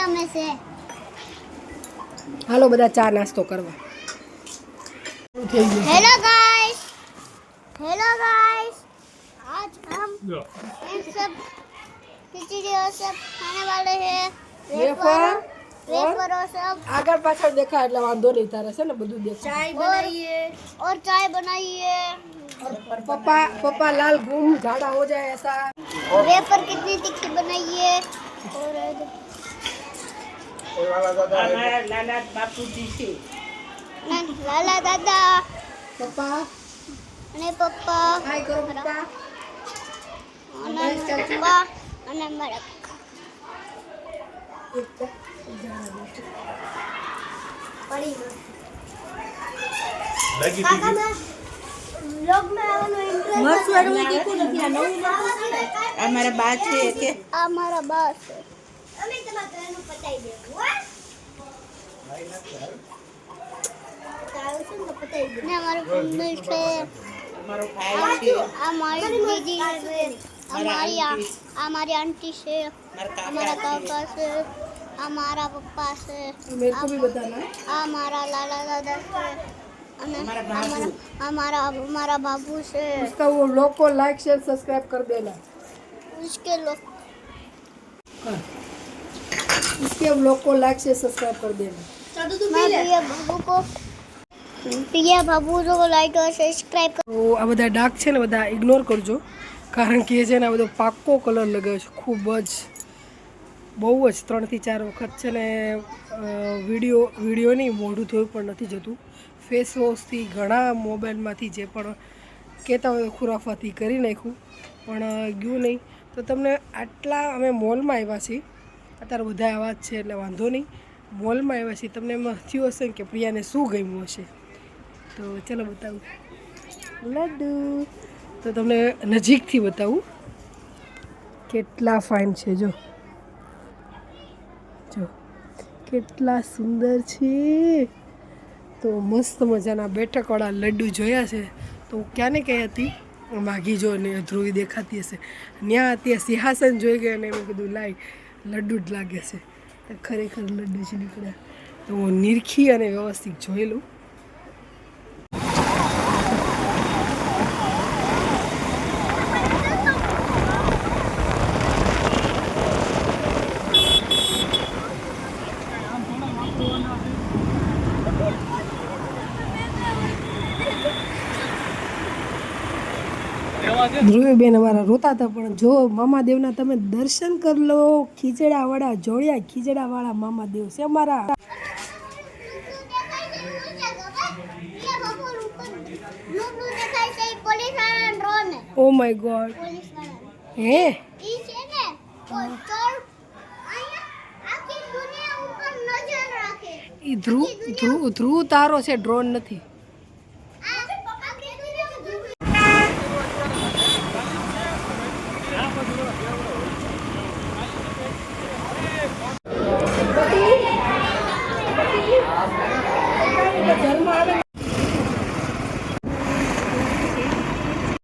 ગમે છે હાલો બધા ચા નાસ્તો કરવા हेलो गाइस आज हम इन सब खिचड़ी और सब खाने वाले हैं वेफर और सब આગળ પાછળ દેખાય એટલે વાંધો નહીં તારે છે ને બધું દેખાય और चाय बनाइए पप्पा लाल घूम झाड़ा हो जाए ऐसा वेफर कितनी तीखी बनाइए और લાલા બાપુજી છે लाला दादा પપ્પા અને પપ્પા હાય કરો પપ્પા અને પપ્પા અને મારા અમારા બા છે કે આ મારા બા છે ને અમારો મમ્મી છે અમારો ભાઈ છે આ મારી દીદી છે આ મારી આંટી છે અમારા કાકા છે આ મારા પપ્પા છે मेरे को भी बताना આ મારા લાલા દાદા છે અને અમારા બાબુ છે उसका वो लोग को लाइक शेयर सब्सक्राइब कर देना उसके लोग हाँ। इसके लोग को लाइक शेयर सब्सक्राइब कर देना पिया बाबू को लाइक और सब्सक्राइब તો આ બધા ડાઘ છે ને બધા ઇગ્નોર કરજો કારણ કે એ છે ને આ બધો પાક્કો કલર લગાવ્યો છે ખૂબ જ બહુ જ 3 થી 4 વખત છે ને વિડીયોની મોઢું ધોયું પણ નથી જતું ફેસ વોશથી ઘણા મોબાઈલમાંથી જે પણ કહેતા હોય ખુરાફાથી કરી નાખ્યું પણ ગયું નહીં તો તમને આટલા અમે મોલમાં આવ્યા છીએ અત્યારે બધા આવા જ છે એટલે વાંધો નહીં મોલમાં આવ્યા છીએ તમને એમાં થયું હશે કે પ્રિયાને શું ગમ્યું હશે તો ચલો બતાવું લડ્ડુ તો તમને નજીકથી બતાવું કેટલા ફાઇન છે જો કેટલા સુંદર છે તો મસ્ત મજાના બેઠકવાળા લડ્ડુ જોયા છે તો ક્યાં ને ક્યાં હતી માગી જો ને ધ્રુવી દેખાતી હશે ત્યાં ત્યાં સિંહાસન જોઈ ગયા અને મેં કીધું લાઈ લડ્ડુ જ લાગે છે તો ખરેખર લડ્ડુ જ નીકળ્યા તો હું નિરખી અને વ્યવસ્થિત જોઈ લઉં ધ્રુવીબેન અમારા રોતા હતા પણ જો મામાદેવના તમે દર્શન કરી લો ખીચડાવાળા જોડિયા ખીચડાવાળા મામાદેવ છે અમારા ઓ માય ગોડ હે ઈ ધ્રુવ તારો છે ડ્રોન નથી